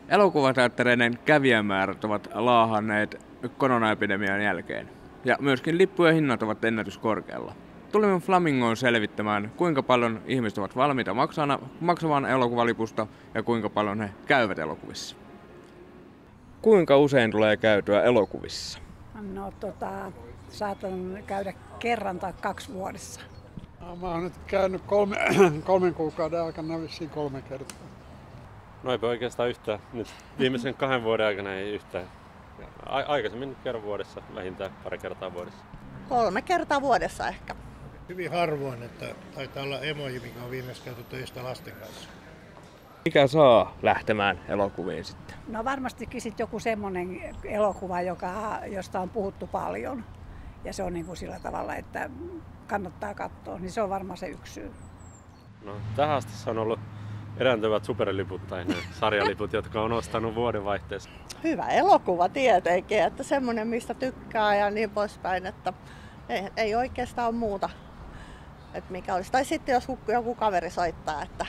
Elokuvateattereiden kävijämäärät ovat laahanneet koronaepidemian jälkeen. Ja myöskin lippujen hinnat ovat ennätyskorkealla. Tulimme Flamingoon selvittämään, kuinka paljon ihmiset ovat valmiita maksamaan elokuvalipusta ja kuinka paljon he käyvät elokuvissa. Kuinka usein tulee käytyä elokuvissa? No saatan käydä kerran tai 2 vuodessa. Mä oon nyt käynyt 3 kuukauden aikana vissiin 3 kertaa. No eipä oikeastaan yhtään. Nyt viimeisen 2 vuoden aikana ei yhtään. Aikaisemmin kerran vuodessa, vähintään 2 kertaa vuodessa. 3 kertaa vuodessa ehkä. Hyvin harvoin, että taitaa olla emoji, mikä on viimeksi käyty töistä lasten kanssa. Mikä saa lähtemään elokuviin sitten? No varmastikin sitten joku semmoinen elokuva, josta on puhuttu paljon. Ja se on niin kuin sillä tavalla, että kannattaa katsoa, niin se on varmaan se yksi syy. No, tähän asti se on ollut erääntyvät superliput tai ne sarjaliput, jotka on ostanut vuodenvaihteessa. Hyvä elokuva tietenkin, että semmoinen mistä tykkää ja niin poispäin, että ei oikeastaan ole muuta. Että mikä olisi. Tai sitten jos joku kaveri soittaa, että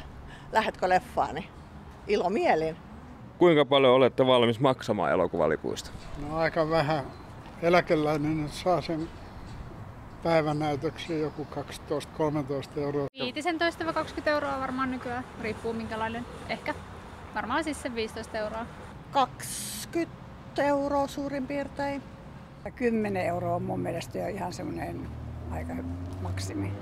lähdetkö leffaan, niin ilomielin. Kuinka paljon olette valmis maksamaan elokuvalipuista? No aika vähän. Eläkeläinen saa sen päivänäytöksiä joku 12-13 euroa. 15-20 varmaan nykyään, riippuu minkälainen. Ehkä varmaan siis se 15 euroa. 20 suurin piirtein. 10 on mun mielestä jo ihan semmoinen aika maksimi.